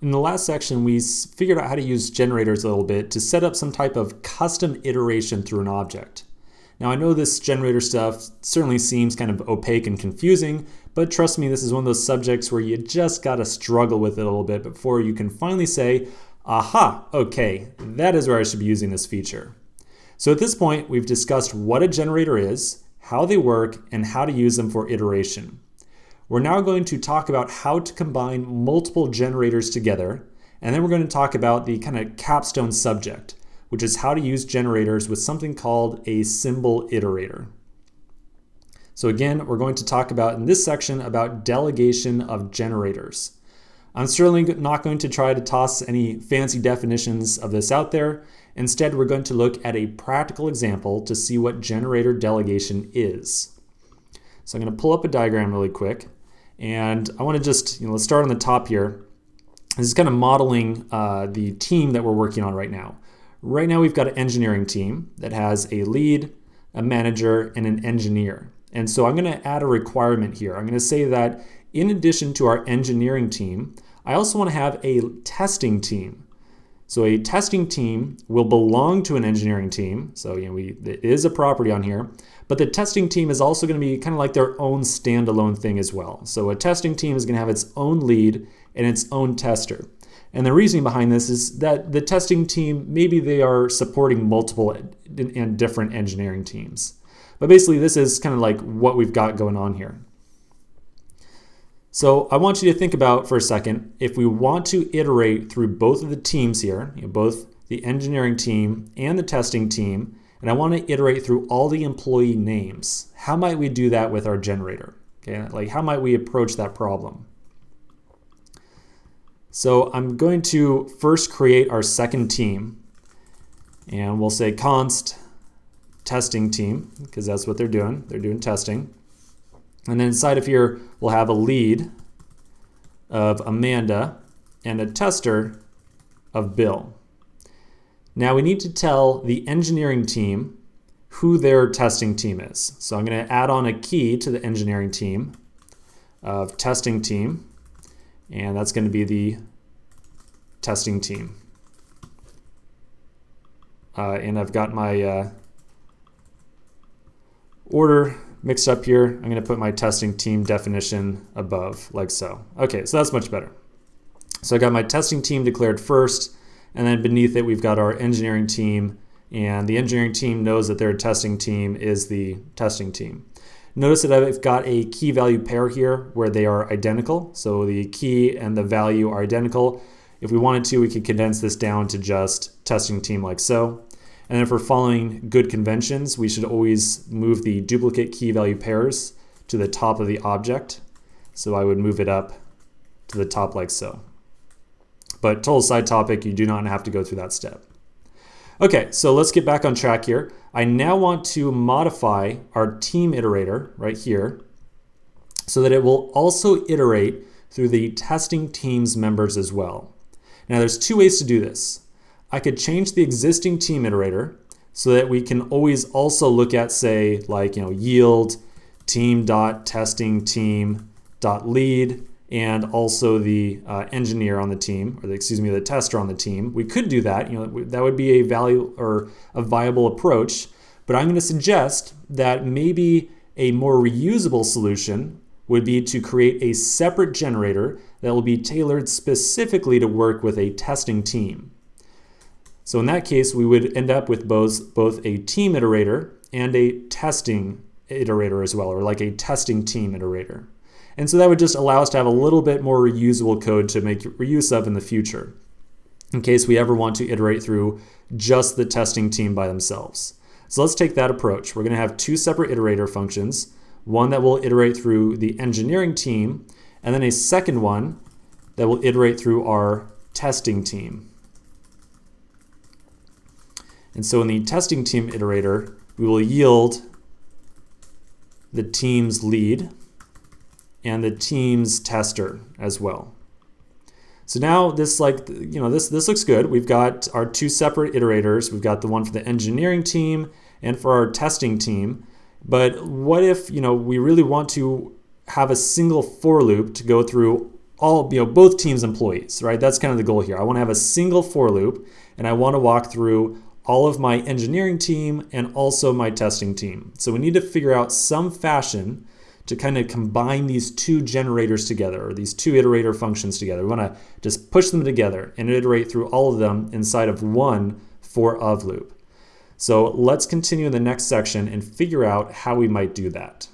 in the last section, we figured out how to use generators a little bit to set up some type of custom iteration through an object. Now, I know this generator stuff certainly seems kind of opaque and confusing, but trust me, this is one of those subjects where you just gotta struggle with it a little bit before you can finally say, aha, okay, that is where I should be using this feature. So at this point, we've discussed what a generator is, how they work, and how to use them for iteration. We're now going to talk about how to combine multiple generators together, and then we're going to talk about the kind of capstone subject, which is how to use generators with something called a symbol iterator. So again, we're going to talk about in this section about delegation of generators. I'm certainly not going to try to toss any fancy definitions of this out there. Instead, we're going to look at a practical example to see what generator delegation is. So I'm going to pull up a diagram really quick. And I want to just, let's start on the top here. This is kind of modeling the team that we're working on right now. Right now we've got an engineering team that has a lead, a manager, and an engineer. And so I'm going to add a requirement here. I'm going to say that in addition to our engineering team, I also want to have a testing team. So a testing team will belong to an engineering team. So it is a property on here, but the testing team is also going to be kind of like their own standalone thing as well. So a testing team is going to have its own lead and its own tester. And the reasoning behind this is that the testing team, maybe they are supporting multiple and different engineering teams. But basically this is kind of like what we've got going on here. So I want you to think about for a second, if we want to iterate through both of the teams here, both the engineering team and the testing team, and I want to iterate through all the employee names, how might we do that with our generator? Okay, like how might we approach that problem? So I'm going to first create our second team, and we'll say const testing team, because that's what they're doing. They're doing testing. And then inside of here, we'll have a lead of Amanda and a tester of Bill. Now we need to tell the engineering team who their testing team is. So I'm going to add on a key to the engineering team of testing team, and that's going to be the testing team. And I've got my order mixed up here. I'm going to put my testing team definition above, like so. Okay, so that's much better. So I got my testing team declared first, and then beneath it we've got our engineering team, and the engineering team knows that their testing team is the testing team. Notice that I've got a key value pair here where they are identical. So the key and the value are identical. If we wanted to, we could condense this down to just testing team like so. And if we're following good conventions, we should always move the duplicate key value pairs to the top of the object. So I would move it up to the top like so. But total side topic, you do not have to go through that step. Okay, so let's get back on track here. I now want to modify our team iterator right here so that it will also iterate through the testing team's members as well. Now there's two ways to do this. I could change the existing team iterator so that we can always also look at, say, like yield team.testing team.lead and also the engineer on the team, or the tester on the team. We could do that. That would be a value or a viable approach. But I'm going to suggest that maybe a more reusable solution would be to create a separate generator that will be tailored specifically to work with a testing team. So in that case, we would end up with both a team iterator and a testing iterator as well, or like a testing team iterator. And so that would just allow us to have a little bit more reusable code to make use of in the future, in case we ever want to iterate through just the testing team by themselves. So let's take that approach. We're going to have two separate iterator functions, one that will iterate through the engineering team, and then a second one that will iterate through our testing team. And so in the testing team iterator, we will yield the team's lead and the team's tester as well. So now this looks good. We've got our two separate iterators. We've got the one for the engineering team and for our testing team. But what if we really want to have a single for loop to go through all, both teams' employees, right? That's kind of the goal here. I want to have a single for loop, and I want to walk through all of my engineering team and also my testing team. So we need to figure out some fashion to kind of combine these two generators together, or these two iterator functions together. We want to just push them together and iterate through all of them inside of one for of loop. So let's continue in the next section and figure out how we might do that.